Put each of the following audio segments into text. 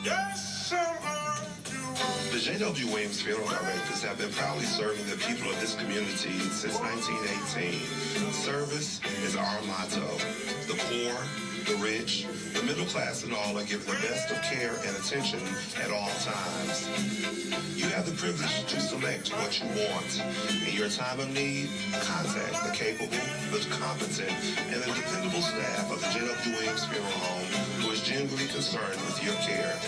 The J.W. Williams Funeral Directors have been proudly serving the people of this community since 1918. Service is our motto. The poor, the rich, the middle class, and all are given the best of care and attention at all times. You have the privilege to select what you want. In your time of need, contact the capable, the competent, and the dependable staff of the J.W. Williams Funeral Home, who is genuinely concerned with your care.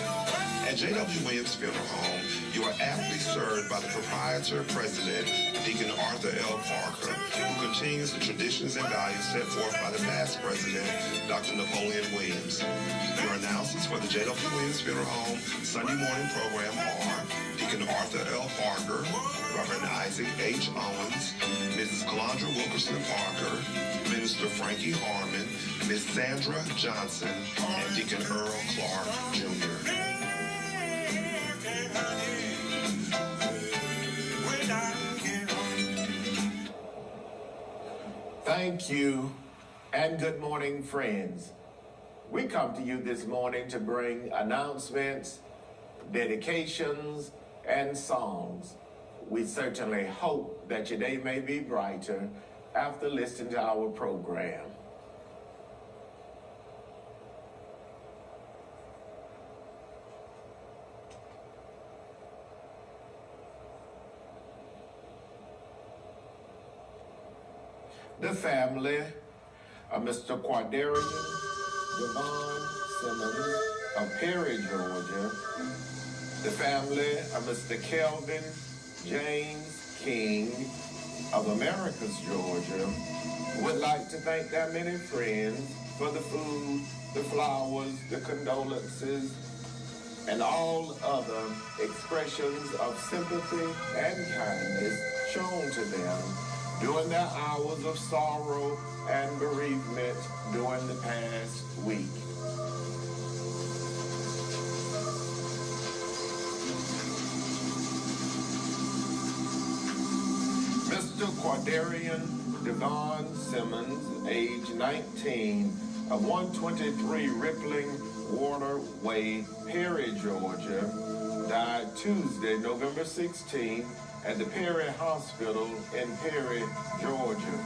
At J.W. Williams Funeral Home, you are aptly served by the proprietor, president, Deacon Arthur L. Parker, who continues the traditions and values set forth by the past president, Dr. Napoleon Williams. Your announcers for the J.W. Williams Funeral Home Sunday morning program are Deacon Arthur L. Parker, Reverend Isaac H. Owens, Mrs. Calandra Wilkerson Parker, Minister Frankie Harmon, Miss Sandra Johnson, and Deacon Earl Clark, Jr. Thank you, and good morning, friends. We come to you this morning to bring announcements, dedications, and songs. We certainly hope that your day may be brighter after listening to our program. The family of Mr. Quadarian Devon Simmons of Perry, Georgia. The family of Mr. Kelvin James King of Americus, Georgia, would like to thank their many friends for the food, the flowers, the condolences, and all other expressions of sympathy and kindness shown to them during their hours of sorrow and bereavement during the past week. Mr. Quadarian Devon Simmons, age 19, of 123 Rippling Waterway, Perry, Georgia, died Tuesday, November 16th, at the Perry Hospital in Perry, Georgia.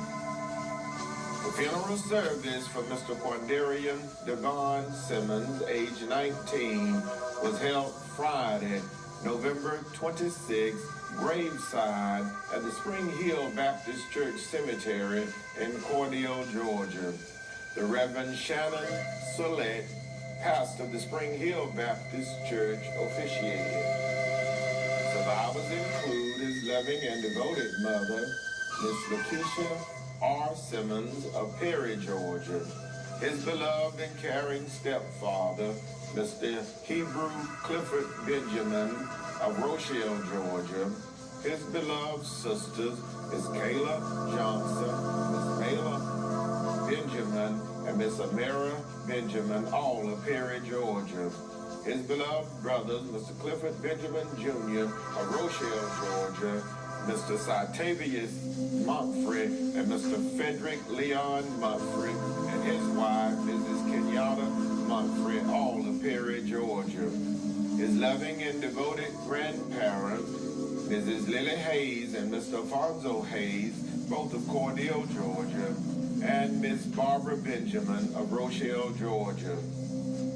The funeral service for Mr. Quadarian Devon Simmons, age 19, was held Friday, November 26th, graveside at the Spring Hill Baptist Church Cemetery in Cordele, Georgia. The Reverend Shannon Sollett, pastor of the Spring Hill Baptist Church, officiated. Survivors include his loving and devoted mother, Miss Lakeisha R. Simmons of Perry, Georgia, his beloved and caring stepfather, Mr. Hebrew Clifford Benjamin of Rochelle, Georgia, his beloved sisters, Miss Kayla Johnson, Miss Mayla Benjamin, and Miss Amara Benjamin, all of Perry, Georgia. His beloved brothers, Mr. Clifford Benjamin Jr. of Rochelle, Georgia, Mr. Cytavius Mumphrey, and Mr. Frederick Leon Mumphrey, and his wife, Mrs. Kenyatta Mumphrey, all of Perry, Georgia. His loving and devoted grandparents, Mrs. Lily Hayes and Mr. Alfonso Hayes, both of Cordele, Georgia, and Miss Barbara Benjamin of Rochelle, Georgia.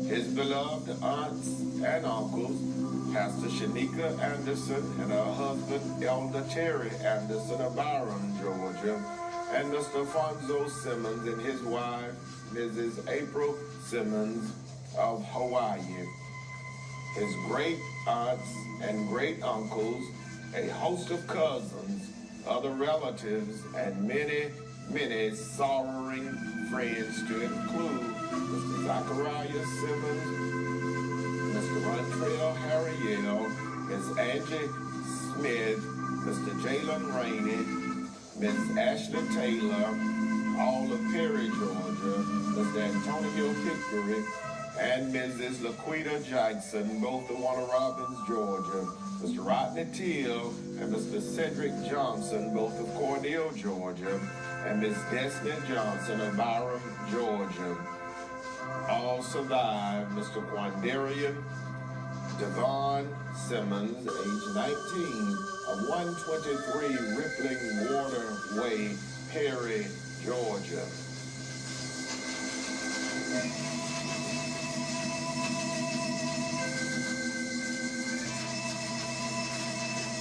His beloved aunts and uncles, Pastor Shanika Anderson and her husband, Elder Terry Anderson of Byron, Georgia, and Mr. Alfonso Simmons and his wife, Mrs. April Simmons of Hawaii. His great aunts and great uncles, a host of cousins, other relatives, and many, many sorrowing friends to include Mr. Zachariah Simmons, Mr. Rontrell Harriel, Miss Angie Smith, Mr. Jalen Rainey, Miss Ashley Taylor, all of Perry, Georgia, Mr. Antonio Hickory, and Mrs. Laquita Jackson, both of Warner Robins, Georgia, Mr. Rodney Teal, and Mr. Cedric Johnson, both of Cordele, Georgia, and Miss Destiny Johnson of Byram, Georgia. All survived Mr. Quadarian Devon Simmons, age 19, of 123 Rippling Waterway, Perry, Georgia.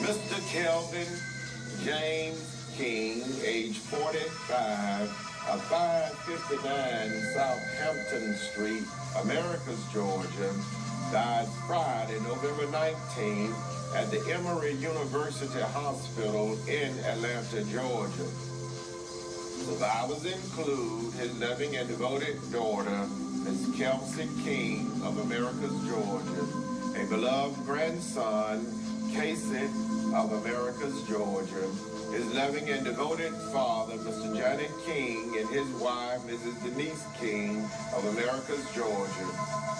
Mr. Kelvin James King, age 45, of 559 Southampton Street, Americus, Georgia, died Friday, November 19th, at the Emory University Hospital in Atlanta, Georgia. Survivors include his loving and devoted daughter, Miss Kelsey King of Americus, Georgia, a beloved grandson, Casey of Americus, Georgia, his loving and devoted father, Mr. Johnny King, and his wife, Mrs. Denise King of Americus, Georgia,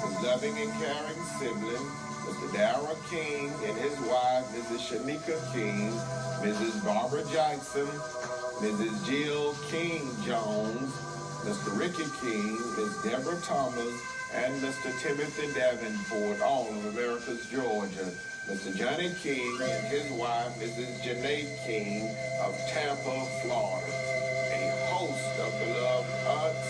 his loving and caring sibling, Mr. Darrell King, and his wife, Mrs. Shanika King, Mrs. Barbara Jackson, Mrs. Jill King Jones, Mr. Ricky King, Ms. Deborah Thomas, and Mr. Timothy Davenport, all of Americus, Georgia, Mr. Johnny King and his wife, Mrs. Janae King of Tampa, Florida, a host of beloved aunts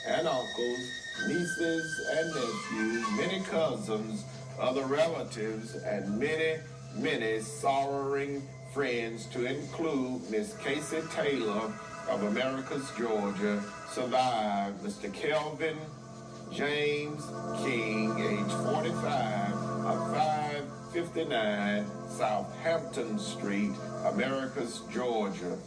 and uncles, nieces and nephews, many cousins, other relatives, and many, many sorrowing friends, to include Miss Casey Taylor of Americus, Georgia, survived Mr. Kelvin James King, age 45, of 559 Southampton Street, Americus, Georgia.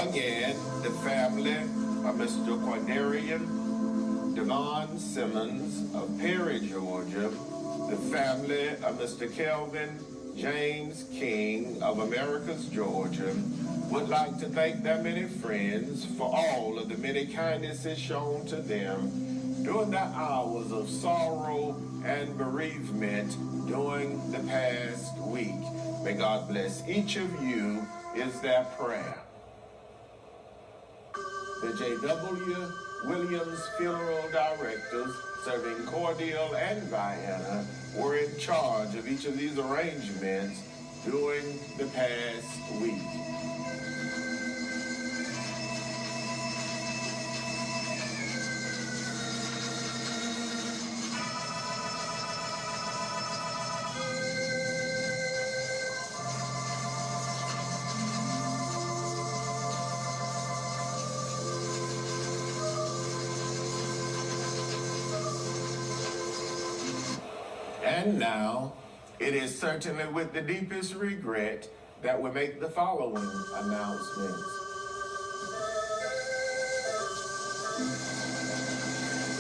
Again, the family of Mr. Quadarian Devon Simmons of Perry, Georgia, the family of Mr. Kelvin James King of Americus, Georgia, would like to thank their many friends for all of the many kindnesses shown to them during the hours of sorrow and bereavement during the past week. May God bless each of you, is their prayer. The J.W. Williams Funeral Directors, serving Cordele and Vienna, were in charge of each of these arrangements during the past week. And now, it is certainly with the deepest regret that we make the following announcements.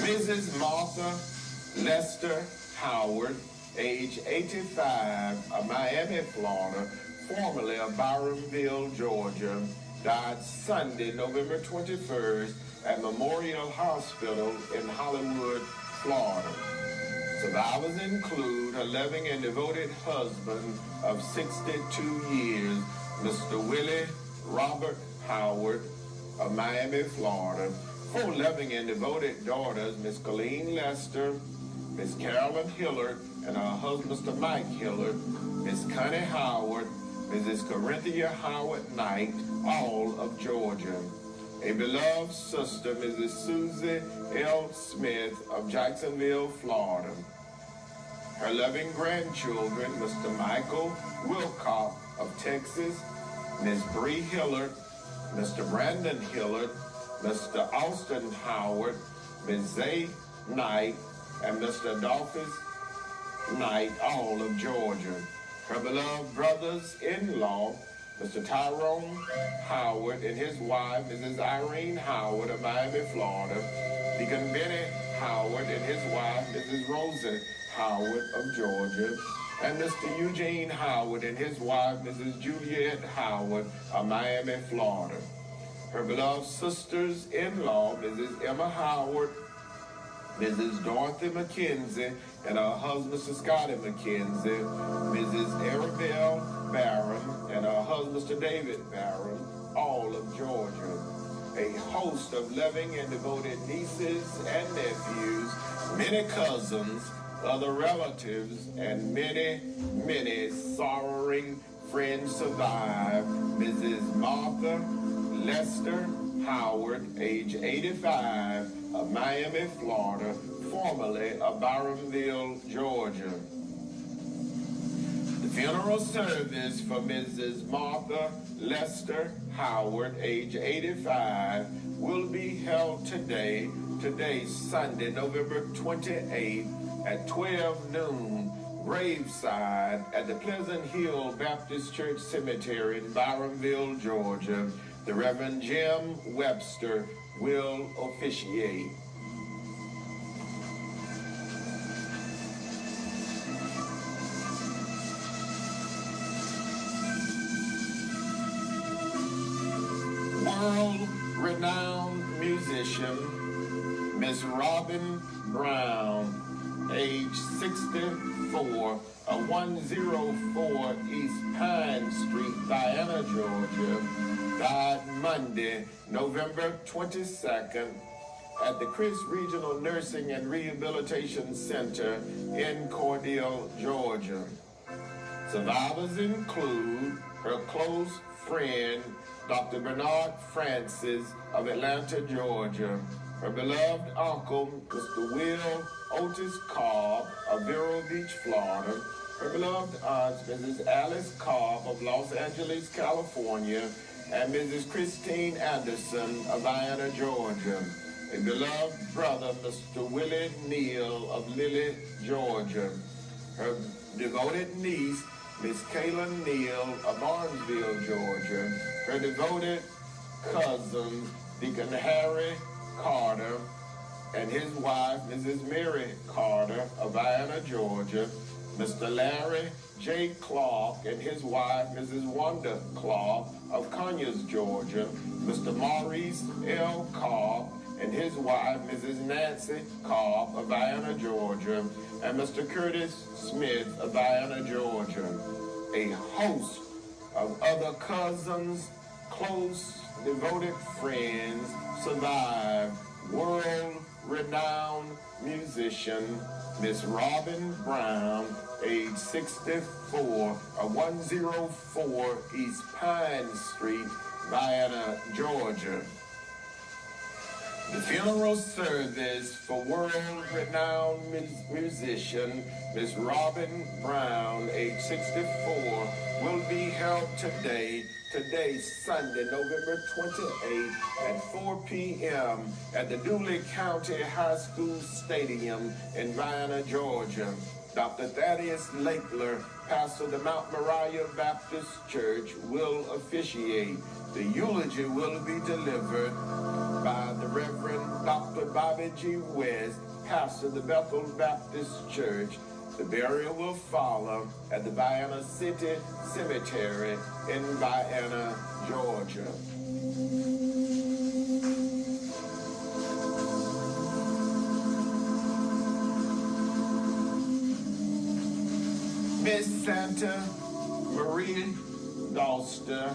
Mrs. Martha Lester Howard, age 85, of Miami, Florida, formerly of Byronville, Georgia, died Sunday, November 21st, at Memorial Hospital in Hollywood, Florida. Survivors include her loving and devoted husband of 62 years, Mr. Willie Robert Howard of Miami, Florida, 4 loving and devoted daughters, Miss Colleen Lester, Miss Carolyn Hillard, and her husband, Mr. Mike Hillard, Miss Connie Howard, Mrs. Corinthia Howard Knight, all of Georgia. A beloved sister, Mrs. Susie L. Smith of Jacksonville, Florida. Her loving grandchildren, Mr. Michael Wilcock of Texas, Miss Bree Hillard, Mr. Brandon Hillard, Mr. Austin Howard, Miss Zay Knight, and Mr. Adolphus Knight, all of Georgia. Her beloved brothers-in-law, Mr. Tyrone Howard and his wife, Mrs. Irene Howard of Miami, Florida, Deacon Benny Howard and his wife, Mrs. Rosa Howard of Georgia, and Mr. Eugene Howard and his wife, Mrs. Juliet Howard of Miami, Florida. Her beloved sisters-in-law, Mrs. Emma Howard, Mrs. Dorothy McKenzie, and her husband, Mr. Scotty McKenzie, Mrs. Arabelle Barron, and her husband, husband, Mr. David Barron, all of Georgia. A host of loving and devoted nieces and nephews, many cousins, other relatives, and many, many sorrowing friends survive. Mrs. Martha Lester Howard, age 85, of Miami, Florida, formerly of Byronville, Georgia. The funeral service for Mrs. Martha Lester Howard, age 85, will be held today, Sunday, November 28th, at 12 noon, graveside at the Pleasant Hill Baptist Church Cemetery in Byronville, Georgia. The Reverend Jim Webster will officiate. World-renowned musician, Miss Robin Brown, age 64, of 104 East Pine Street, Diana, Georgia, died Monday, November 22nd, at the Chris Regional Nursing and Rehabilitation Center in Cordele, Georgia. Survivors include her close friend, Dr. Bernard Francis of Atlanta, Georgia, her beloved uncle, Mr. Will Otis Cobb of Vero Beach, Florida, her beloved aunts, Mrs. Alice Cobb of Los Angeles, California, and Mrs. Christine Anderson of Vienna, Georgia, a beloved brother, Mr. Willie Neal of Lilly, Georgia, her devoted niece, Miss Kayla Neal of Barnesville, Georgia, her devoted cousin, Deacon Harry Carter, and his wife, Mrs. Mary Carter of Vienna, Georgia, Mr. Larry J. Clark and his wife, Mrs. Wanda Clark of Conyers, Georgia, Mr. Maurice L. Cobb and his wife, Mrs. Nancy Cobb of Vienna, Georgia, and Mr. Curtis Smith of Vienna, Georgia. A host of other cousins, close, devoted friends survived. World-renowned musician, Miss Robin Brown, age 64, of 104 East Pine Street, Vienna, Georgia. The funeral service for world-renowned musician Miss Robin Brown, age 64, will be held today, Sunday, November 28th at 4 p.m. at the Dooley County High School Stadium in Vienna, Georgia. Dr. Thaddeus Lakeler, pastor of the Mount Moriah Baptist Church, will officiate. The eulogy will be delivered by the Reverend Dr. Bobby G. West, pastor of the Bethel Baptist Church. The burial will follow at the Vienna City Cemetery in Vienna, Georgia. Miss Santa Marie Dalster,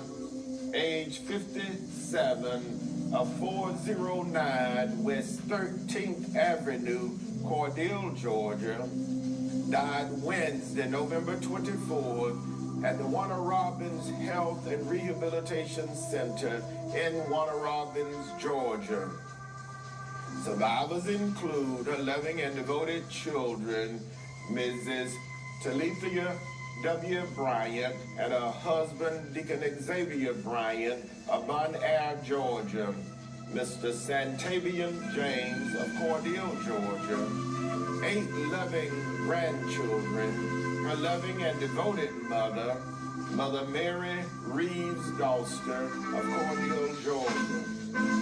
age 57, of 409 West 13th Avenue, Cordele, Georgia, died Wednesday, November 24th, at the Warner Robins Health and Rehabilitation Center in Warner Robins, Georgia. Survivors include her loving and devoted children, Mrs. Talithia W. Bryant and her husband, Deacon Xavier Bryant of Bon Air, Georgia, Mr. Santavian James of Cordele, Georgia, 8 loving grandchildren, her loving and devoted mother, Mother Mary Reeves Dalster of Cordele, Georgia,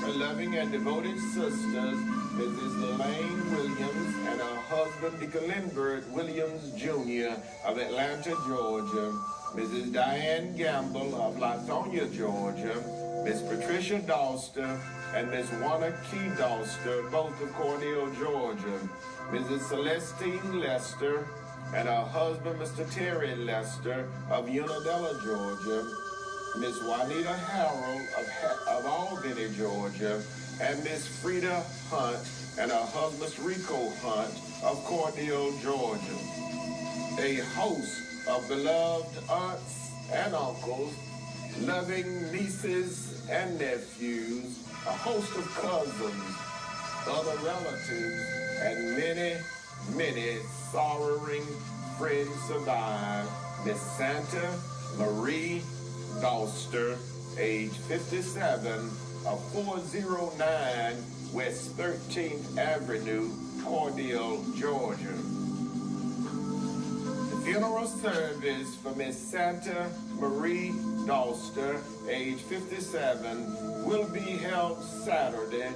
her loving and devoted sisters, Mrs. Elaine Williams and her husband, Deacon Lindbergh Williams Jr. of Atlanta, Georgia, Mrs. Diane Gamble of Lithonia, Georgia, Miss Patricia Dalster and Miss Wanna Key Dalster, both of Cordele, Georgia, Mrs. Celestine Lester and her husband, Mr. Terry Lester of Unadilla, Georgia, Miss Juanita Harrell of Albany, Georgia, and Miss Frida Hunt and her husband Rico Hunt of Cordele, Georgia. A host of beloved aunts and uncles, loving nieces and nephews, a host of cousins, other relatives, and many sorrowing friends survive. Miss Santa Marie Doster, age 57, of 409 West 13th Avenue, Cordele, Georgia. The funeral service for Miss Santa Marie Doster, age 57, will be held Saturday,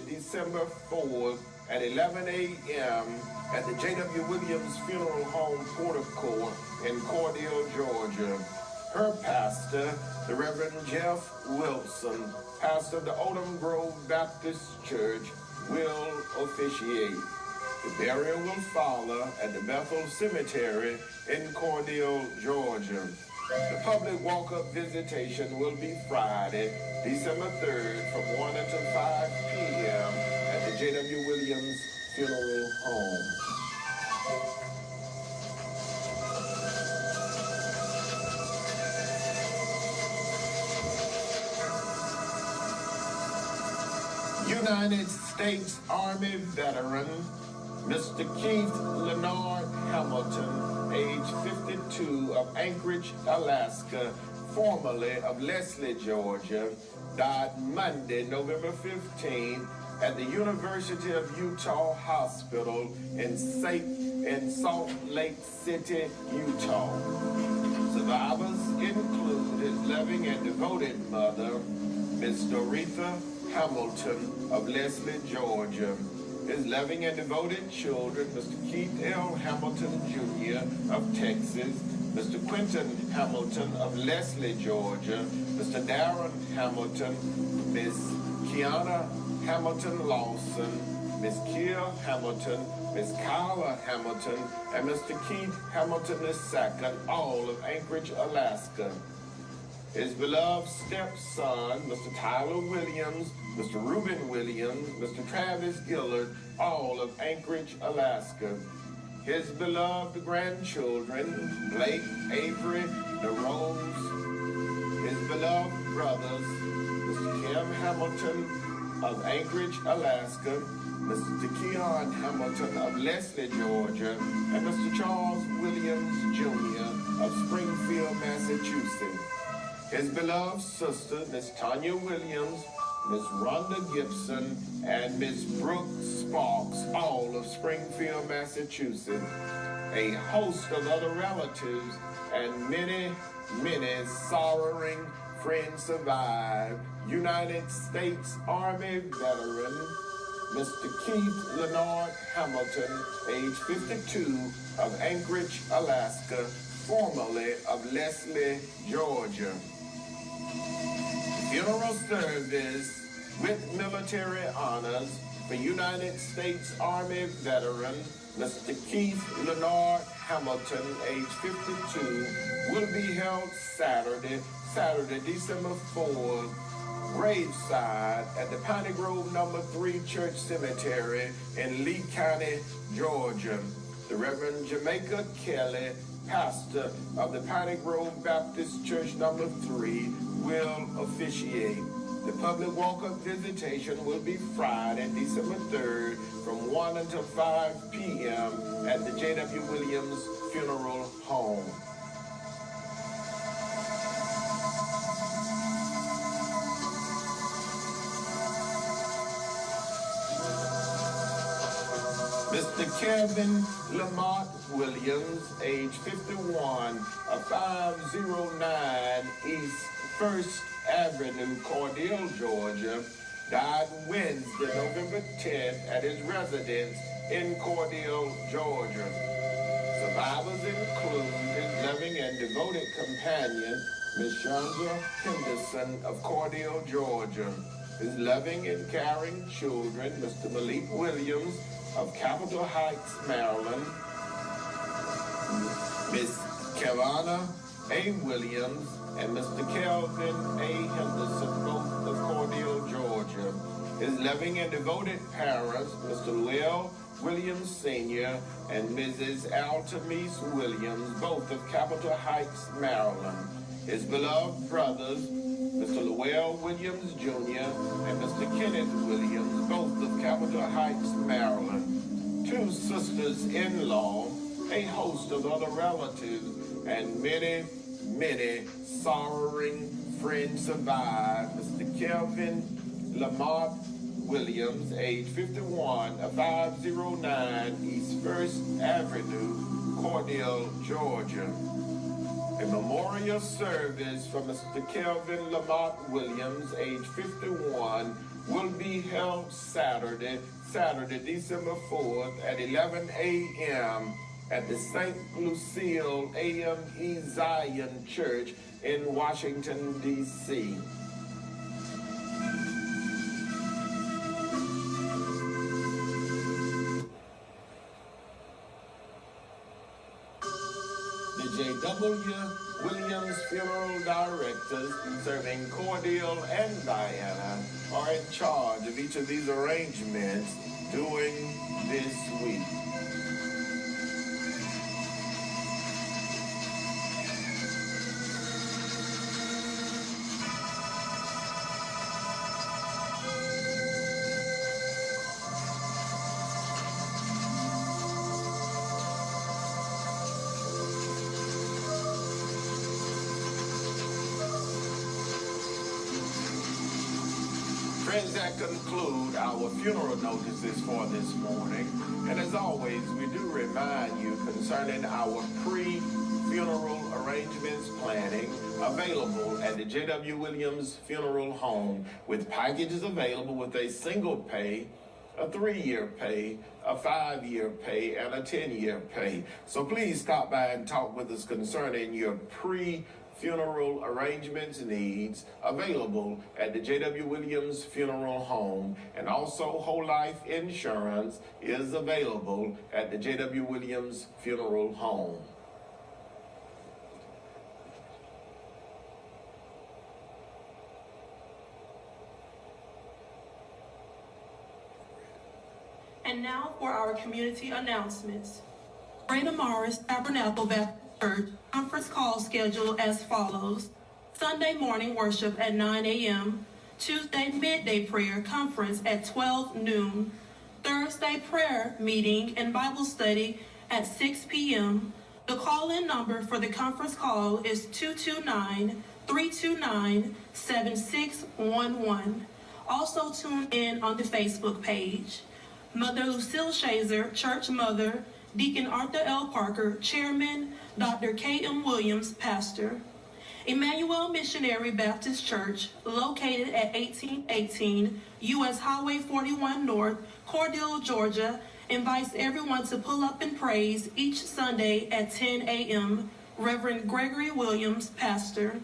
December 4th at 11 a.m. at the J.W. Williams Funeral Home Portico in Cordele, Georgia. Her pastor, the Reverend Jeff Wilson, pastor of the Odom Grove Baptist Church, will officiate. The burial will follow at the Bethel Cemetery in Cordele, Georgia. The public walk-up visitation will be Friday, December 3rd from 1 until 5 p.m. at the J.W. Williams Funeral Home. United States Army veteran, Mr. Keith Leonard Hamilton, age 52, of Anchorage, Alaska, formerly of Leslie, Georgia, died Monday, November 15, at the University of Utah Hospital in Salt Lake City, Utah. Survivors include his loving and devoted mother, Miss Doretha Hamilton of Leslie, Georgia. His loving and devoted children, Mr. Keith L. Hamilton, Jr. of Texas, Mr. Quentin Hamilton of Leslie, Georgia, Mr. Darren Hamilton, Miss Kiana Hamilton Lawson, Miss Kia Hamilton, Miss Kyla Hamilton, and Mr. Keith Hamilton II, all of Anchorage, Alaska. His beloved stepson, Mr. Tyler Williams, Mr. Reuben Williams, Mr. Travis Gillard, all of Anchorage, Alaska. His beloved grandchildren, Blake, Avery, DeRose. His beloved brothers, Mr. Kim Hamilton of Anchorage, Alaska, Mr. Keon Hamilton of Leslie, Georgia, and Mr. Charles Williams, Jr. of Springfield, Massachusetts. His beloved sister, Miss Tanya Williams, Miss Rhonda Gibson, and Miss Brooke Sparks, all of Springfield, Massachusetts. A host of other relatives and many sorrowing friends survive. United States Army veteran, Mr. Keith Leonard Hamilton, age 52, of Anchorage, Alaska, formerly of Leslie, Georgia. Funeral service with military honors for United States Army veteran Mr. Keith Leonard Hamilton, age 52, will be held Saturday, December 4th, graveside at the Piney Grove No. 3 Church Cemetery in Lee County, Georgia. The Reverend Jamaica Kelly, pastor of the Piney Grove Baptist Church No. 3, will officiate. The public walk-up visitation will be Friday, December 3rd, from 1 until 5 p.m. at the J.W. Williams Funeral Home. Mr. Kevin Lamont Williams, age 51, of 509 East 1st Avenue, Cordele, Georgia, died Wednesday, November 10th, at his residence in Cordele, Georgia. Survivors include his loving and devoted companion, Miss Chandra Henderson of Cordele, Georgia, his loving and caring children, Mr. Malik Williams of Capitol Heights, Maryland, Miss Kevana A. Williams and Mr. Kelvin A. Henderson, both of Cordele, Georgia. His loving and devoted parents, Mr. Llewell Williams Sr. and Mrs. Altamise Williams, both of Capitol Heights, Maryland. His beloved brothers, Mr. Llewell Williams Jr. and Mr. Kenneth Williams, both of Capitol Heights, Maryland. Two sisters-in-law, a host of other relatives, and many, many sorrowing friends survive. Mr. Kelvin Lamont Williams, age 51, 509 East 1st Avenue, Cordele, Georgia. A memorial service for Mr. Kelvin Lamont Williams, age 51, will be held Saturday, December 4th at 11 a.m. at the St. Lucille AME Zion Church in Washington, D.C. The J.W. Williams Funeral Directors serving Cordele and Diana are in charge of each of these arrangements during this week. Friends, that conclude our funeral notices for this morning. And as always, we do remind you concerning our pre-funeral arrangements planning available at the J.W. Williams Funeral Home, with packages available with a single pay, a 3-year pay, a 5-year pay, and a 10-year pay. So please stop by and talk with us concerning your pre-funeral arrangements needs available at the J.W. Williams Funeral Home. And also whole life insurance is available at the J.W. Williams Funeral Home. And now for our community announcements. Greater Morris Tabernacle Baptist Church conference call schedule as follows: Sunday morning worship at 9 a.m., Tuesday midday prayer conference at 12 noon, Thursday prayer meeting and Bible study at 6 p.m. The call-in number for the conference call is 229-329-7611. Also tune in on the Facebook page. Mother Lucille Shazer, Church Mother, Deacon Arthur L. Parker, Chairman, Dr. K.M. Williams, Pastor. Emmanuel Missionary Baptist Church, located at 1818 U.S. Highway 41 North, Cordele, Georgia, invites everyone to pull up and praise each Sunday at 10 a.m. Reverend Gregory Williams, Pastor.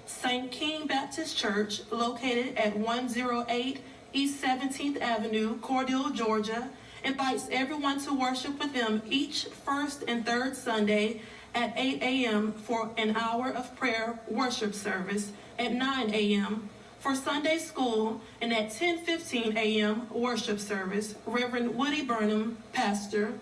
St. King Baptist Church, located at 108 East 17th Avenue, Cordele, Georgia, invites everyone to worship with them each first and third Sunday at 8 a.m. for an hour of prayer worship service, at 9 a.m. for Sunday school, and at 10:15 a.m. worship service. Reverend Woody Burnham, Pastor.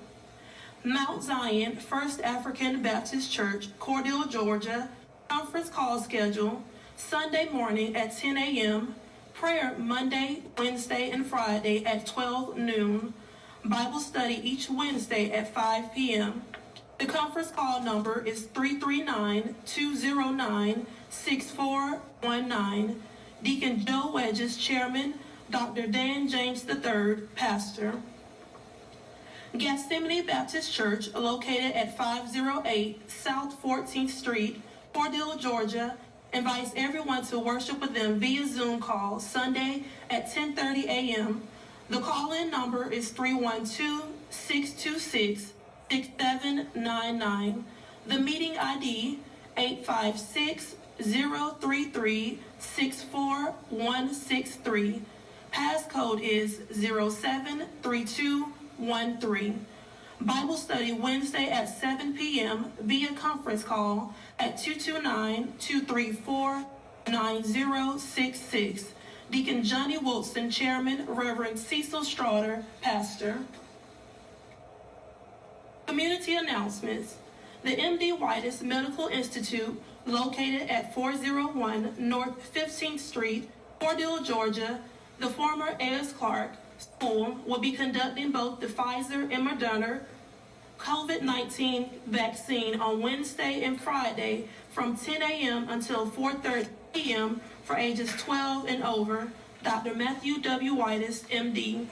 Mount Zion First African Baptist Church, Cordele, Georgia, conference call schedule, Sunday morning at 10 a.m., prayer Monday, Wednesday, and Friday at 12 noon. Bible study each Wednesday at 5 p.m. The conference call number is 339-209-6419. Deacon Joe Wedges, Chairman. Dr. Dan James III, Pastor. Gethsemane Baptist Church, located at 508 South 14th Street, Cordele, Georgia, invites everyone to worship with them via Zoom call Sunday at 10:30 a.m. The call-in number is 312-626-6799. The meeting ID 856-033-64163. Passcode is 073213. Bible study Wednesday at 7 p.m. via conference call at 229-234-9066. Deacon Johnny Wilson, Chairman. Reverend Cecil Straughter, Pastor. Community announcements. The M.D. Whitus Medical Institute, located at 401 North 15th Street, Cordele, Georgia, the former A.S. Clark School, will be conducting both the Pfizer and Moderna COVID-19 vaccine on Wednesday and Friday from 10 a.m. until 4:30 p.m. for ages 12 and over. Dr. Matthew W. Whitus, M.D.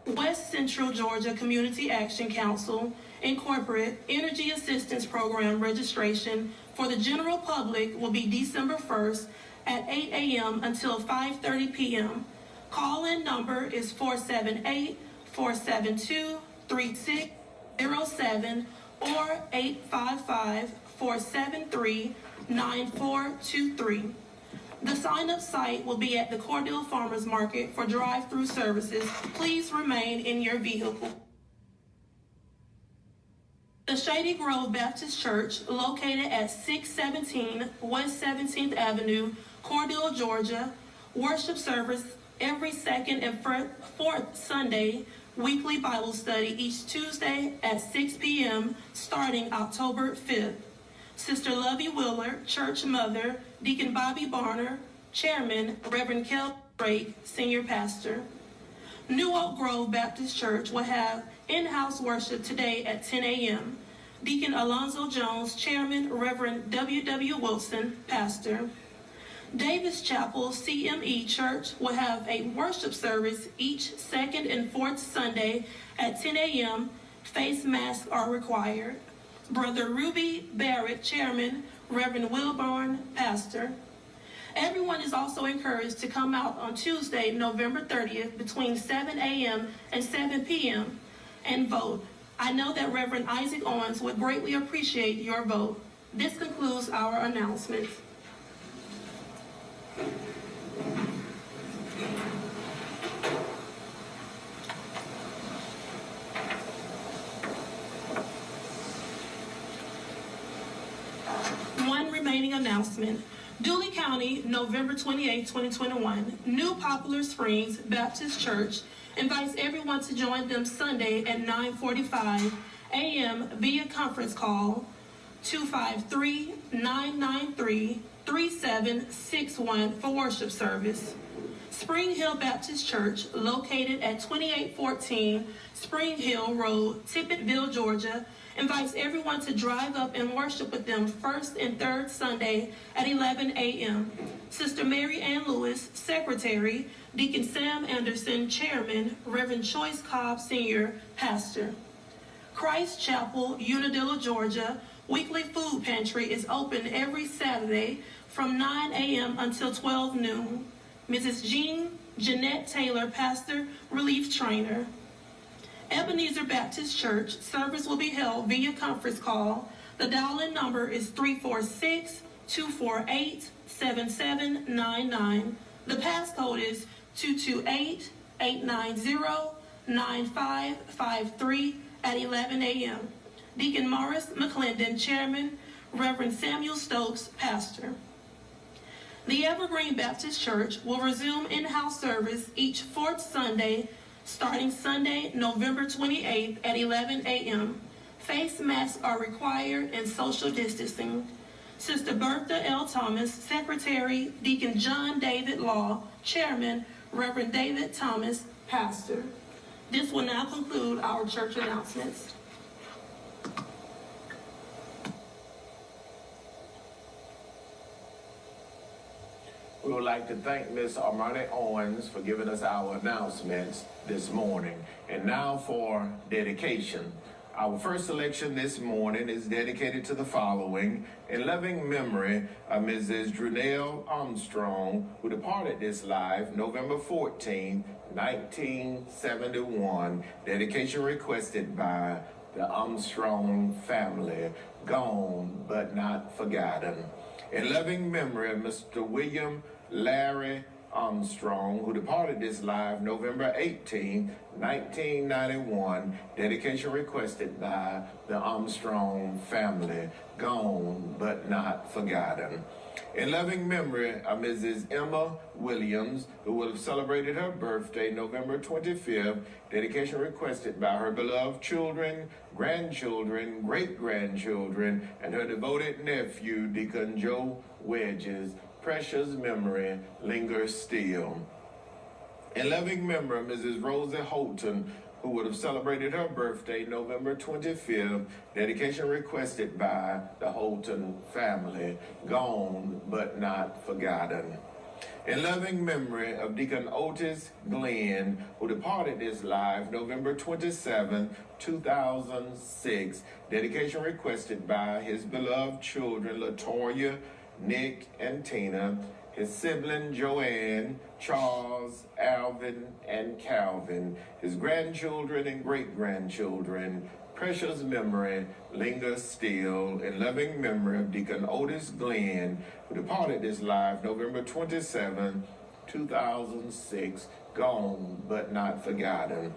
West Central Georgia Community Action Council, Incorporated Energy Assistance Program registration for the general public will be December 1st at 8 a.m. until 5:30 p.m. Call-in number is 478-472-3607 or 855-473-9423. The sign-up site will be at the Cordele Farmers Market for drive-through services. Please remain in your vehicle. The Shady Grove Baptist Church, located at 617 West 17th Avenue, Cordele, Georgia, worship service every second and fourth Sunday, weekly Bible study each Tuesday at 6 p.m. starting October 5th. Sister Lovey Wheeler, Church Mother, Deacon Bobby Barner, Chairman, Reverend Kel Drake, Senior Pastor. New Oak Grove Baptist Church will have in-house worship today at 10 a.m. Deacon Alonzo Jones, Chairman, Reverend W.W. Wilson, Pastor. Davis Chapel CME Church will have a worship service each second and fourth Sunday at 10 a.m. Face masks are required. Brother Ruby Barrett, Chairman, Reverend Wilburn, Pastor. Everyone is also encouraged to come out on Tuesday, November 30th, between 7 a.m. and 7 p.m. and vote. I know that Reverend Isaac Owens would greatly appreciate your vote. This concludes our announcements. One remaining announcement. Dooley County, November 28, 2021. New Poplar Springs Baptist Church invites everyone to join them Sunday at 9:45 a.m. via conference call 253-993-3761 for worship service. Spring Hill Baptist Church, located at 2814 Spring Hill Road, Tippetville, Georgia, invites everyone to drive up and worship with them first and third Sunday at 11 a.m. Sister Mary Ann Lewis, Secretary, Deacon Sam Anderson, Chairman, Reverend Choice Cobb, Senior, Pastor. Christ Chapel, Unadilla, Georgia, weekly food pantry is open every Saturday from 9 a.m. until 12 noon. Mrs. Jeanette Taylor, Pastor, Relief Trainer. Ebenezer Baptist Church, service will be held via conference call. The dial-in number is 346-248-7799. The passcode is 228-890-9553 at 11 a.m. Deacon Morris McClendon, Chairman, Reverend Samuel Stokes, Pastor. The Evergreen Baptist Church will resume in-house service each fourth Sunday, starting Sunday, November 28th at 11 a.m. Face masks are required and social distancing. Sister Bertha L. Thomas, Secretary, Deacon John David Law, Chairman, Reverend David Thomas, Pastor. This will now conclude our church announcements. We would like to thank Ms. Armani Owens for giving us our announcements this morning. And now for dedication. Our first selection this morning is dedicated to the following: in loving memory of Mrs. Drunell Armstrong, who departed this life November 14, 1971. Dedication requested by the Armstrong family, gone but not forgotten. In loving memory of Mr. William Larry Armstrong, who departed this life November 18, 1991. Dedication requested by the Armstrong family, gone but not forgotten. In loving memory of Mrs. Emma Williams, who will have celebrated her birthday November 25th, dedication requested by her beloved children, grandchildren, great-grandchildren, and her devoted nephew, Deacon Joe Wedges. Precious memory lingers still. In loving memory of Mrs. Rosie Holton, who would have celebrated her birthday November 25th, dedication requested by the Holton family, gone but not forgotten. In loving memory of Deacon Otis Glenn, who departed this life November 27, 2006, dedication requested by his beloved children, Latoya, Nick, and Tina, his sibling Joanne, Charles, Alvin, and Calvin, his grandchildren and great-grandchildren. Precious memory lingers still in loving memory of Deacon Otis Glenn, who departed this life November 27, 2006, gone but not forgotten.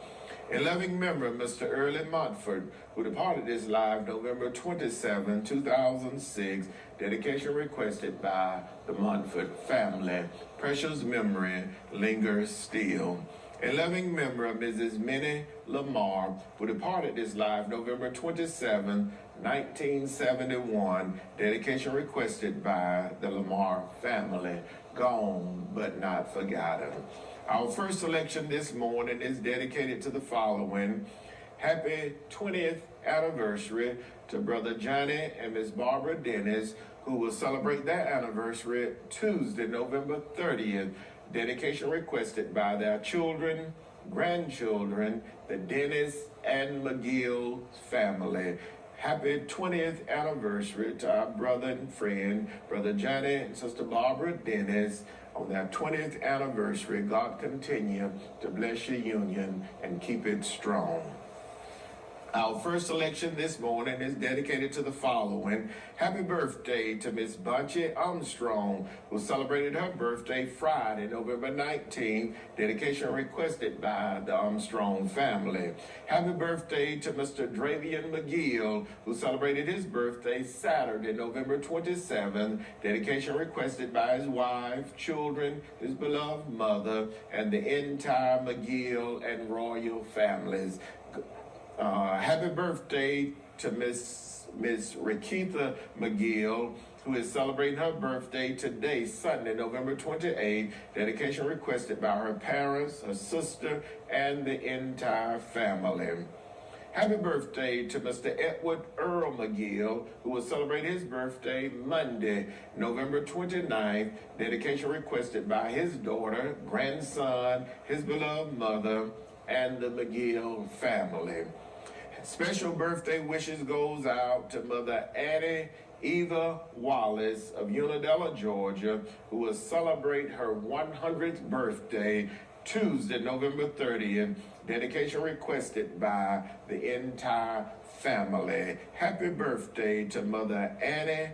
In loving memory of Mr. Early Montford, who departed this life November 27, 2006, dedication requested by the Montford family. Precious memory lingers still. In loving memory of Mrs. Minnie Lamar, who departed this life November 27, 1971, dedication requested by the Lamar family, gone but not forgotten. Our first selection this morning is dedicated to the following. Happy 20th anniversary to Brother Johnny and Miss Barbara Dennis, who will celebrate their anniversary Tuesday, November 30th. Dedication requested by their children, grandchildren, the Dennis and McGill family. Happy 20th anniversary to our brother and friend, Brother Johnny and Sister Barbara Dennis. On their 20th anniversary, God continue to bless your union and keep it strong. Our first selection this morning is dedicated to the following. Happy birthday to Miss Bunchy Armstrong, who celebrated her birthday Friday, November 19. Dedication requested by the Armstrong family. Happy birthday to Mr. Dravian McGill, who celebrated his birthday Saturday, November 27. Dedication requested by his wife, children, his beloved mother, and the entire McGill and Royal families. Happy birthday to Miss Rakitha McGill, who is celebrating her birthday today, Sunday, November 28th. Dedication requested by her parents, her sister, and the entire family. Happy birthday to Mr. Edward Earl McGill, who will celebrate his birthday Monday, November 29th. Dedication requested by his daughter, grandson, his beloved mother, and the McGill family. Special birthday wishes goes out to Mother Annie Eva Wallace of Unadilla, Georgia, who will celebrate her 100th birthday Tuesday, November 30th. Dedication requested by the entire family. Happy birthday to Mother Annie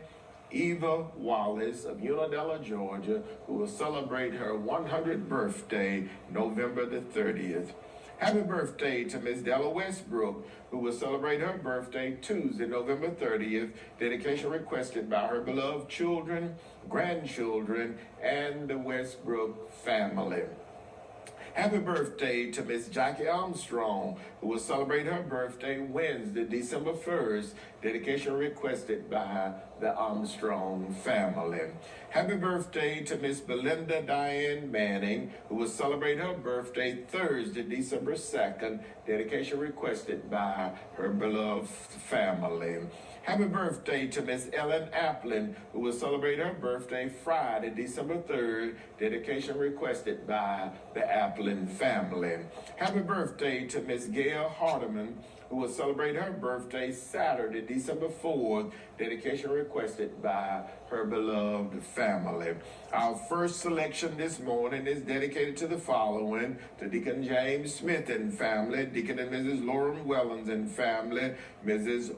Eva Wallace of Unadilla, Georgia, who will celebrate her 100th birthday November the 30th. Happy birthday to Miss Della Westbrook, who will celebrate her birthday Tuesday, November 30th. Dedication requested by her beloved children, grandchildren, and the Westbrook family. Happy birthday to Miss Jackie Armstrong, who will celebrate her birthday Wednesday, December 1st. Dedication requested by the Armstrong family. Happy birthday to Miss Belinda Diane Manning, who will celebrate her birthday Thursday, December 2nd. Dedication requested by her beloved family. Happy birthday to Miss Ellen Applin, who will celebrate her birthday Friday, December 3rd. Dedication requested by the Applin family. Happy birthday to Miss Gail Hardiman, who will celebrate her birthday Saturday, December 4th. Dedication requested by her beloved family. Our first selection this morning is dedicated to the following: to Deacon James Smith and family, Deacon and Mrs. Lauren Wellens and family, Mrs.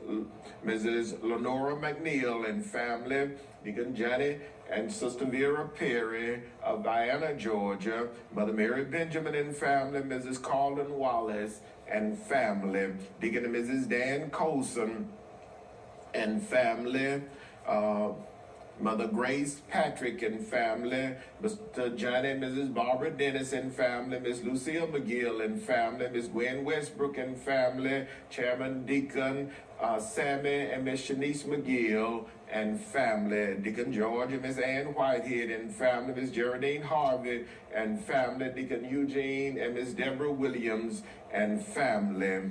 Lenora McNeil and family, Deacon Johnny and Sister Vera Perry of Vienna, Georgia, Mother Mary Benjamin and family, Mrs. Carlin Wallace and family, Deacon and Mrs. Dan Colson and family, Mother Grace Patrick and family, Mr. Johnny and Mrs. Barbara Dennis and family, Miss Lucille McGill and family, Miss Gwen Westbrook and family, Chairman Deacon Sammy and Miss Shanice McGill and family, Deacon George and Miss Ann Whitehead and family, Miss Geraldine Harvey and family, Deacon Eugene and Miss Deborah Williams and family,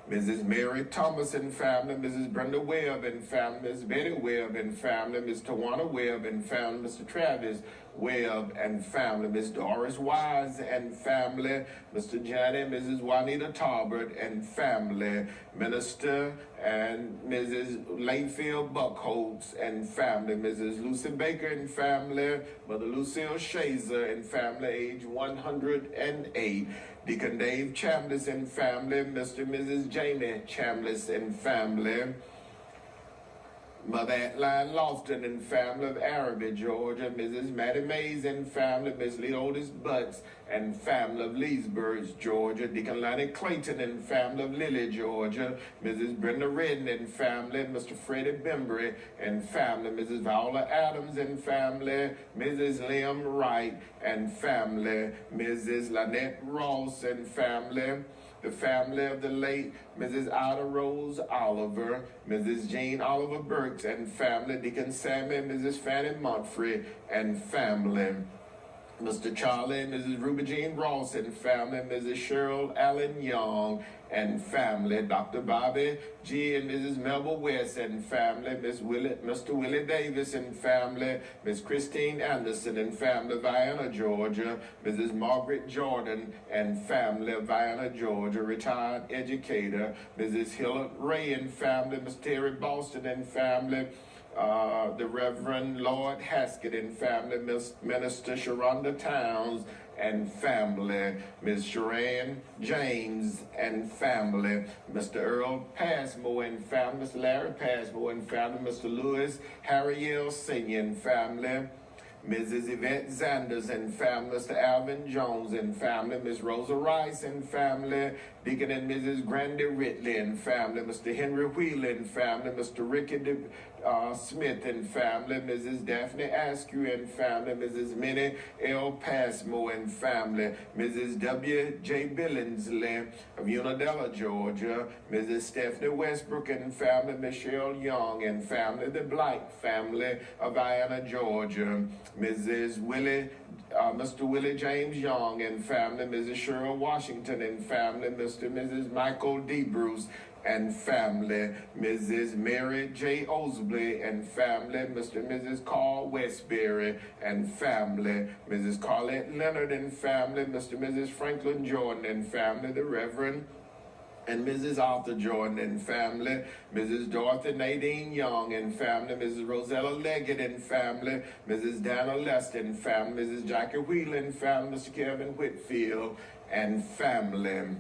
Mrs. Mary Thomas and family, Mrs. Brenda Webb and family, Miss Betty Webb and family, Miss Tawana Webb and family, Mr. Travis Webb and family, Miss Doris Wise and family, Mr. Johnny and Mrs. Juanita Talbert and family, Minister and Mrs. Layfield Buckholtz and family, Mrs. Lucy Baker and family, Mother Lucille Shazer and family, age 108, Deacon Dave Chambliss and family, Mr. and Mrs. Jamie Chambliss and family, Mother Antline Lofton and family of Araby, Georgia, Mrs. Mattie Mays and family, Miss Leotis Butts and family of Leesburg, Georgia, Deacon Lonnie Clayton and family of Lily, Georgia, Mrs. Brenda Redden and family, Mr. Freddie Bembry and family, Mrs. Viola Adams and family, Mrs. Liam Wright and family, Mrs. Lynette Ross and family, the family of the late Mrs. Ida Rose Oliver, Mrs. Jean Oliver Burks and family, Deacon Sammy and Mrs. Fanny Montfrey and family, Mr. Charlie and Mrs. Ruby Jean Ross and family, Mrs. Cheryl Allen Young and family, Dr. Bobby G. and Mrs. Melba West and family, Mr. Willie Davis and family, Miss Christine Anderson and family, Vienna, Georgia, Mrs. Margaret Jordan and family of Vienna, Georgia, retired educator, Mrs. Hillard Ray and family, Miss Terry Boston and family, the Reverend Lord Haskett and family, Miss Minister Sharonda Towns and family, Miss Sharon James and family, Mr. Earl Passmore and family, Mr. Larry Passmore and family, Mr. Lewis Harriel Senior and family, Mrs. Yvette Zanders and family, Mr. Alvin Jones and family, Miss Rosa Rice and family, Deacon and Mrs. Grandy Ridley and family, Mr. Henry Wheeler and family, Mr. Ricky Smith and family, Mrs. Daphne Askew and family, Mrs. Minnie L. Passmore and family, Mrs. W.J. Billingsley of Unadilla, Georgia, Mrs. Stephanie Westbrook and family, Michelle Young and family, the Blight family of Vienna, Georgia, Mrs. Mr. Willie James Young and family, Mrs. Cheryl Washington and family, Mr. and Mrs. Michael D. Bruce and family, Mrs. Mary J. Osley and family, Mr. and Mrs. Carl Westbury and family, Mrs. Carlette Leonard and family, Mr. and Mrs. Franklin Jordan and family, the Reverend and Mrs. Arthur Jordan and family, Mrs. Dorothy Nadine Young and family, Mrs. Rosella Leggett and family, Mrs. Dana Lester and family, Mrs. Jackie Wheeler and family, Mr. Kevin Whitfield and family,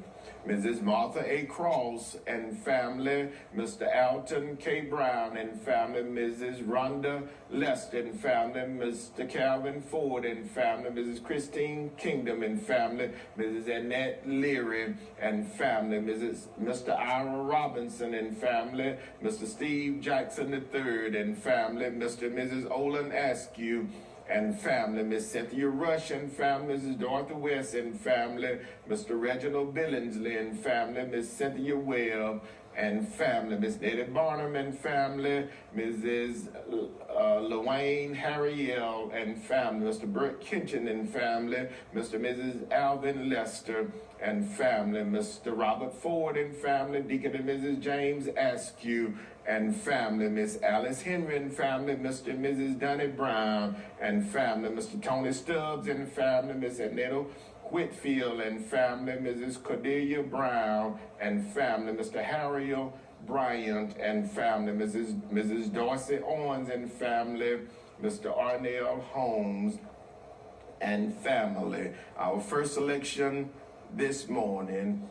Mrs. Martha A. Cross and family, Mr. Alton K. Brown and family, Mrs. Rhonda Lester and family, Mr. Calvin Ford and family, Mrs. Christine Kingdom and family, Mrs. Annette Leary and family, Mr. Ira Robinson and family, Mr. Steve Jackson III and family, Mr. and Mrs. Olin Askew and family, Miss Cynthia Rush and family, Mrs. Dorothy West and family, Mr. Reginald Billingsley and family, Miss Cynthia Webb and family, Miss Nettie Barnum and family, Mrs. LaWayne Harriel and family, Mr. Burt Kinchin and family, Mr. and Mrs. Alvin Lester and family, Mr. Robert Ford and family, Deacon and Mrs. James Askew and family, Miss Alice Henry and family, Mr. and Mrs. Donnie Brown and family, Mr. Tony Stubbs and family, Miss Annette Whitfield and family, Mrs. Cordelia Brown and family, Mr. Harriel Bryant and family, Mrs. Dorsey Owens and family, Mr. Arnell Holmes and family. Our first selection this morning.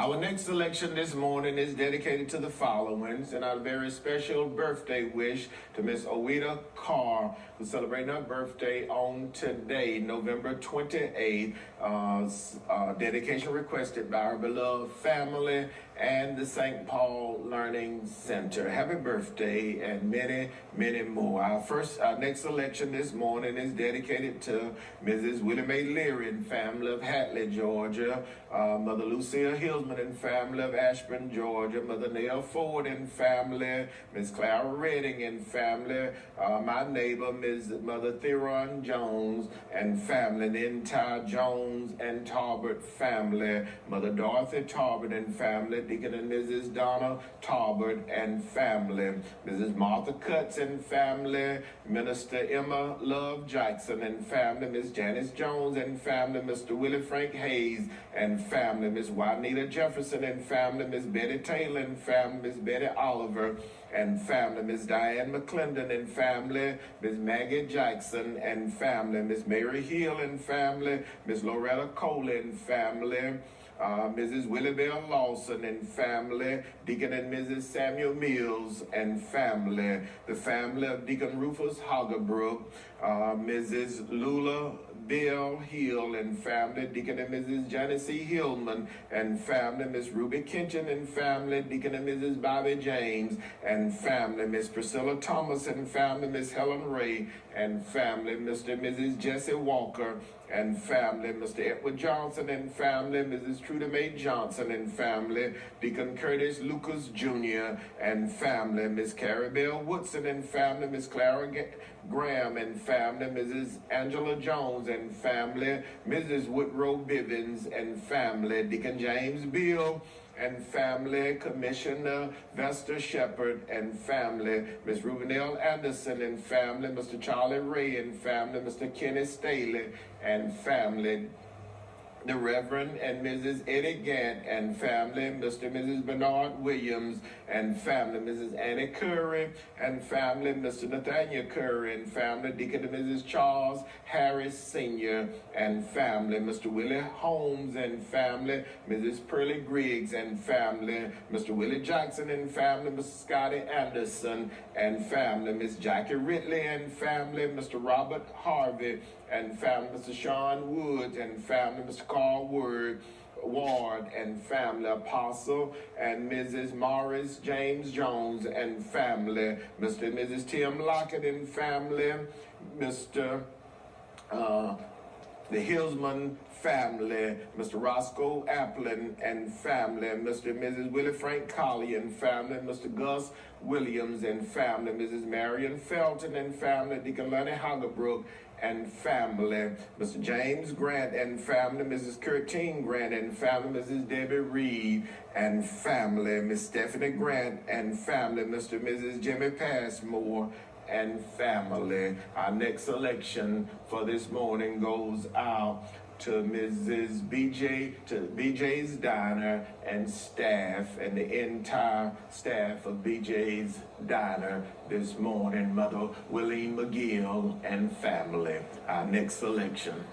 Our next selection this morning is dedicated to the followings, and our very special birthday wish to Miss Owita Carr, who's celebrating her birthday on today, November 28th. Dedication requested by her beloved family and the St. Paul Learning Center. Happy birthday and many, many more. Our next selection this morning is dedicated to Mrs. Willie Mae Leary and family of Hatley, Georgia. Mother Lucille Hillsman and family of Ashburn, Georgia. Mother Nell Ford and family. Miss Clara Redding and family. My neighbor, Mother Theron Jones and family. The entire Jones and Tarbert family. Mother Dorothy Tarbert and family. Deacon and Mrs. Donna Tarbert and family. Mrs. Martha Cutts and family. Minister Emma Love Jackson and family. Miss Janice Jones and family. Mr. Willie Frank Hayes and family. Miss Juanita Jefferson and family. Miss Betty Taylor and family. Miss Betty Oliver and family. Miss Diane McClendon and family. Miss Maggie Jackson and family. Miss Mary Hill and family. Miss Loretta Cole and family. Mrs. Willie Bell Lawson and family, Deacon and Mrs. Samuel Mills and family, the family of Deacon Rufus Hoggebrook, Mrs. Lula Bill Hill and family, Deacon and Mrs. Janice C. Hillman and family, Miss Ruby Kitchen and family, Deacon and Mrs. Bobby James and family, Miss Priscilla Thomas and family, Miss Helen Ray and family, Mr. and Mrs. Jesse Walker and family, Mr. Edward Johnson and family, Mrs. Trudy Mae Johnson and family, Deacon Curtis Lucas Jr. and family, Miss Carrie Bell Woodson and family, Miss Clara Graham and family, Mrs. Angela Jones and family, Mrs. Woodrow Bivens and family, Deacon James Bill and family, Commissioner Vester Shepherd and family, Miss Rubenelle Anderson and family, Mr. Charlie Ray and family, Mr. Kenny Staley and family, the Reverend and Mrs. Eddie Gant and family, Mr. and Mrs. Bernard Williams and family, Mrs. Annie Curry and family, Mr. Nathaniel Curry and family, Deacon and Mrs. Charles Harris Sr. and family, Mr. Willie Holmes and family, Mrs. Pearlie Griggs and family, Mr. Willie Jackson and family, Mr. Scotty Anderson and family, Miss Jackie Ridley and family, Mr. Robert Harvey and family, Mr. Sean Woods and family, Mr. Carl Ward and family, Apostle and Mrs. Morris James Jones and family, Mr. and Mrs. Tim Lockett and family, Mr. The Hillsman family, Mr. Roscoe Applin and family, Mr. and Mrs. Willie Frank Colley and family, Mr. Gus Williams and family, Mrs. Marion Felton and family, Deacon Lenny Hoggebrook and family, Mr. James Grant and family, Mrs. Curtine Grant and family, Mrs. Debbie Reed and family, Miss Stephanie Grant and family, Mr. and Mrs. Jimmy Passmore and family. Our next selection for this morning goes out to Mrs. BJ's Diner and staff and the entire staff of BJ's Diner this morning, Mother Willie McGill and family. Our next selection.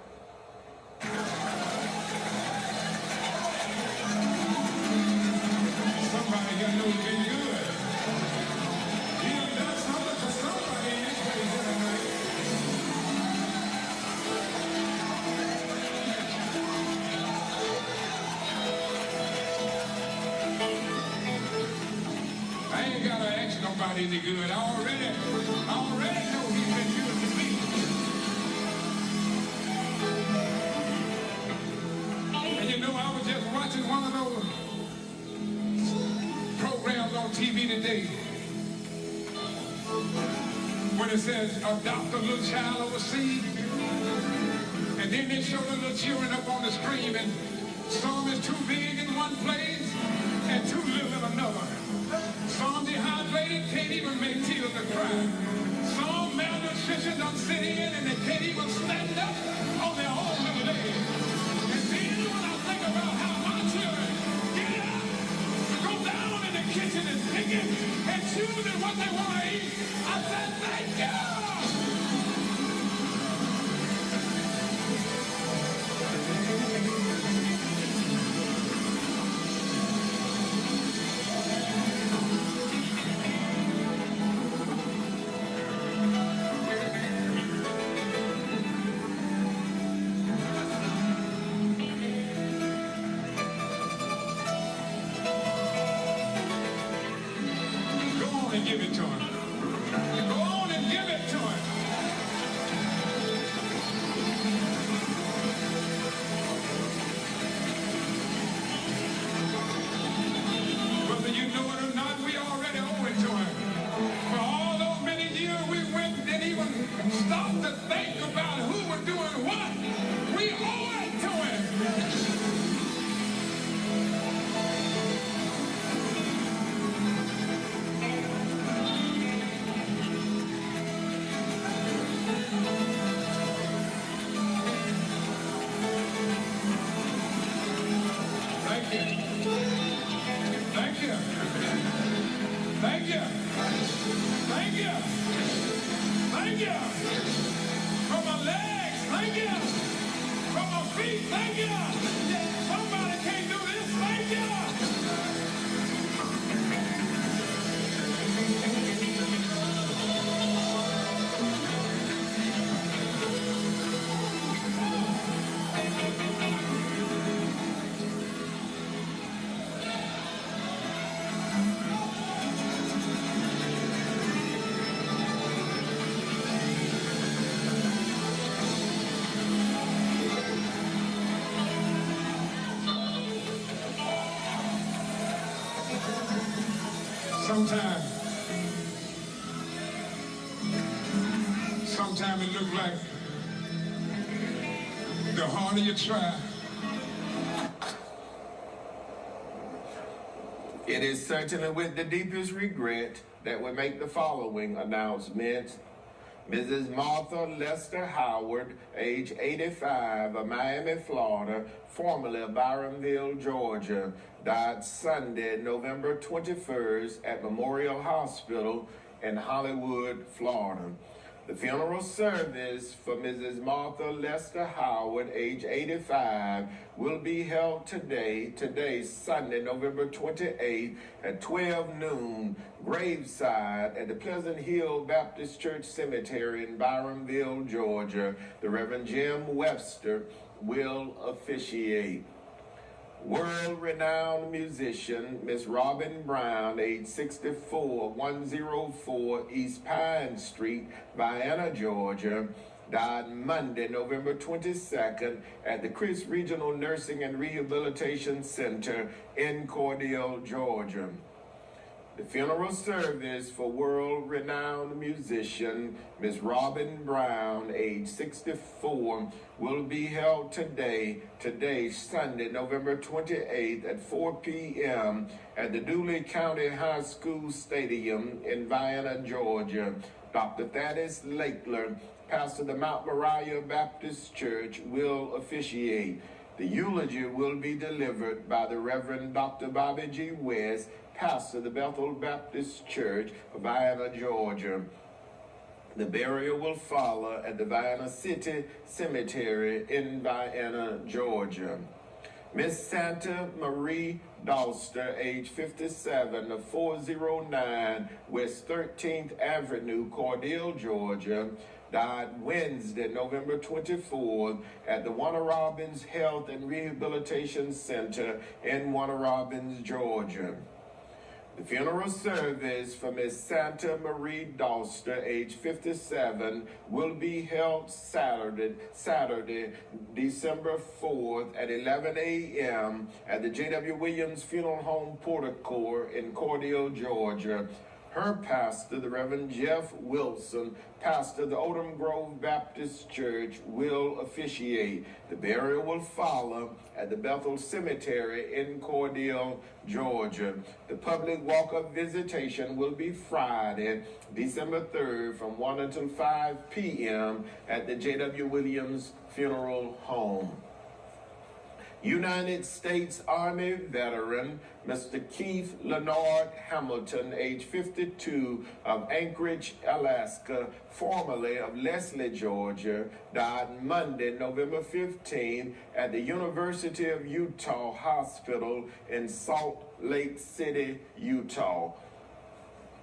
Somebody got no been good. You done done something for somebody in this place tonight. I ain't gotta ask nobody any good. I already know he's been good to me. And you know, I was just watching one of those programs on TV today when it says adopt a little child overseas, and then they show the little children up on the screen, and some is too big in one place and too little in another. Some dehydrated, can't even make tears to cry. Some malnutrition done sit in and they can't even stand up on their own little legs. And then when I think about how my children get up, go down in the kitchen and pick it and choosing what they want to eat, I said, thank you! Sometimes it looks like the harder you try. It is certainly with the deepest regret that we make the following announcement. Mrs. Martha Lester Howard, age 85, of Miami, Florida, formerly of Byronville, Georgia, died Sunday, November 21st at Memorial Hospital in Hollywood, Florida. The funeral service for Mrs. Martha Lester Howard, age 85, will be held today, Sunday, November 28th at 12 noon, graveside at the Pleasant Hill Baptist Church Cemetery in Byronville, Georgia. The Reverend Jim Webster will officiate. World-renowned musician Miss Robin Brown, age 64, 104 East Pine Street, Vienna, Georgia, died Monday, November 22nd at the Chris Regional Nursing and Rehabilitation Center in Cordele, Georgia. The funeral service for world-renowned musician Miss Robin Brown, age 64, will be held today, Sunday, November 28th at 4 p.m. at the Dooley County High School Stadium in Vienna, Georgia. Dr. Thaddeus Lakeler, pastor of the Mount Moriah Baptist Church, will officiate. The eulogy will be delivered by the Reverend Dr. Bobby G. West, pastor of the Bethel Baptist Church of Vienna, Georgia. The burial will follow at the Vienna City Cemetery in Vienna, Georgia. Miss Santa Marie Dalster, age 57, of 409 West 13th Avenue, Cordele, Georgia, died Wednesday, November 24th at the Warner Robins Health and Rehabilitation Center in Warner Robins, Georgia. The funeral service for Miss Santa Marie Dalster, age 57, will be held Saturday, December 4th at 11 a.m. at the J.W. Williams Funeral Home Portico in Cordele, Georgia. Her pastor, the Reverend Jeff Wilson, pastor of the Odom Grove Baptist Church, will officiate. The burial will follow at the Bethel Cemetery in Cordele, Georgia. The public walk-up visitation will be Friday, December 3rd from 1 until 5 p.m. at the J.W. Williams Funeral Home. United States Army veteran Mr. Keith Leonard Hamilton, age 52, of Anchorage, Alaska, formerly of Leslie, Georgia, died Monday, November 15th at the University of Utah Hospital in Salt Lake City, Utah.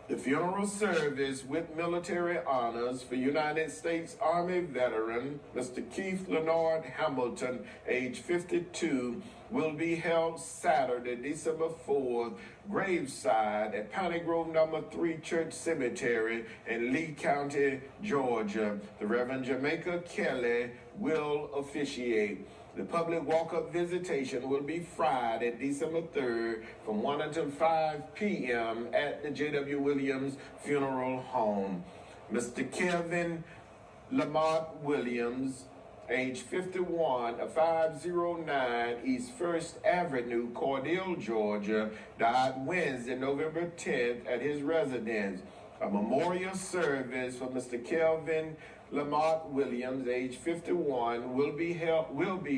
The funeral service with military honors for United States Army veteran Mr. Keith Leonard Hamilton, age 52, will be held Saturday, December 4th, graveside at Piney Grove No. 3 Church Cemetery in Lee County, Georgia. The Reverend Jamaica Kelly will officiate. The public walk-up visitation will be Friday, December 3rd, from 1 until 5 p.m. at the J.W. Williams Funeral Home. Mr. Kevin Lamont Williams, age 51, of 509 East 1st Avenue, Cordele, Georgia, died Wednesday, November 10th at his residence. A memorial service for Mr. Kelvin Lamont Williams, age 51, will be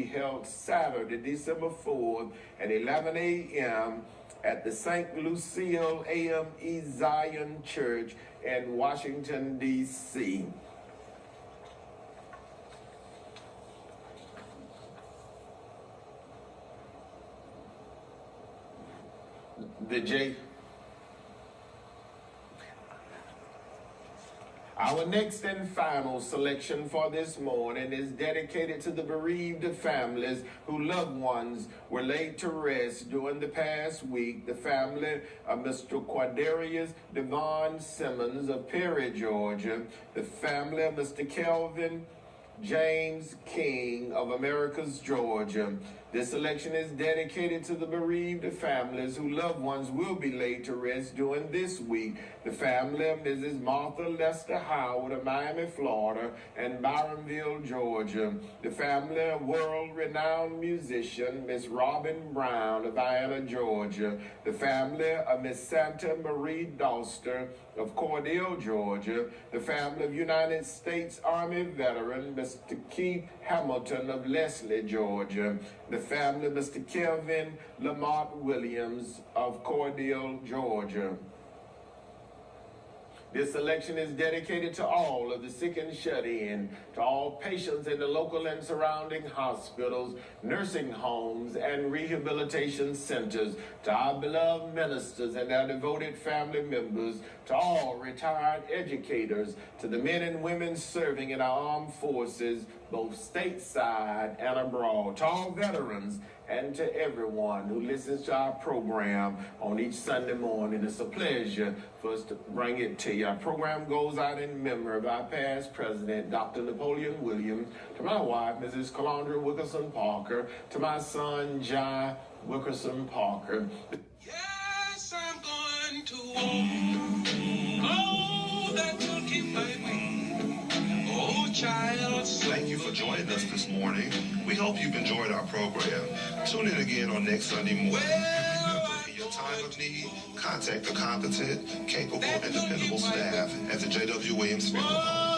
held Saturday, December 4th at 11 a.m. at the St. Lucille AME Zion Church in Washington, D.C. Our next and final selection for this morning is dedicated to the bereaved families whose loved ones were laid to rest during the past week. The family of Mr. Quadarius Devon Simmons of Perry, Georgia. The family of Mr. Kelvin James King of Americus, Georgia. This election is dedicated to the bereaved families whose loved ones will be laid to rest during this week. The family of Mrs. Martha Lester Howard of Miami, Florida, and Byronville, Georgia. The family of world-renowned musician Miss Robin Brown of Vienna, Georgia. The family of Miss Santa Marie Doster of Cordell, Georgia. The family of United States Army veteran Mr. Keith Hamilton of Leslie, Georgia. The family of Mr. Kelvin Lamont Williams of Cordell, Georgia. This election is dedicated to all of the sick and shut-in, to all patients in the local and surrounding hospitals, nursing homes, and rehabilitation centers, to our beloved ministers and their devoted family members, to all retired educators, to the men and women serving in our armed forces, both stateside and abroad, to all veterans, and to everyone who listens to our program on each Sunday morning. It's a pleasure for us to bring it to you. Our program goes out in memory of our past president, Dr. Napoleon Williams, to my wife, Mrs. Calandra Wilkerson Parker, to my son, John Wilkerson Parker. Yes, I'm going to walk. Oh, that will keep my wings. Oh, child. Thank you for joining us this morning. We hope you've enjoyed our program. Tune in again on next Sunday morning. In your time of need, contact the competent, capable, and dependable staff at the J.W. Williams Funeral Home.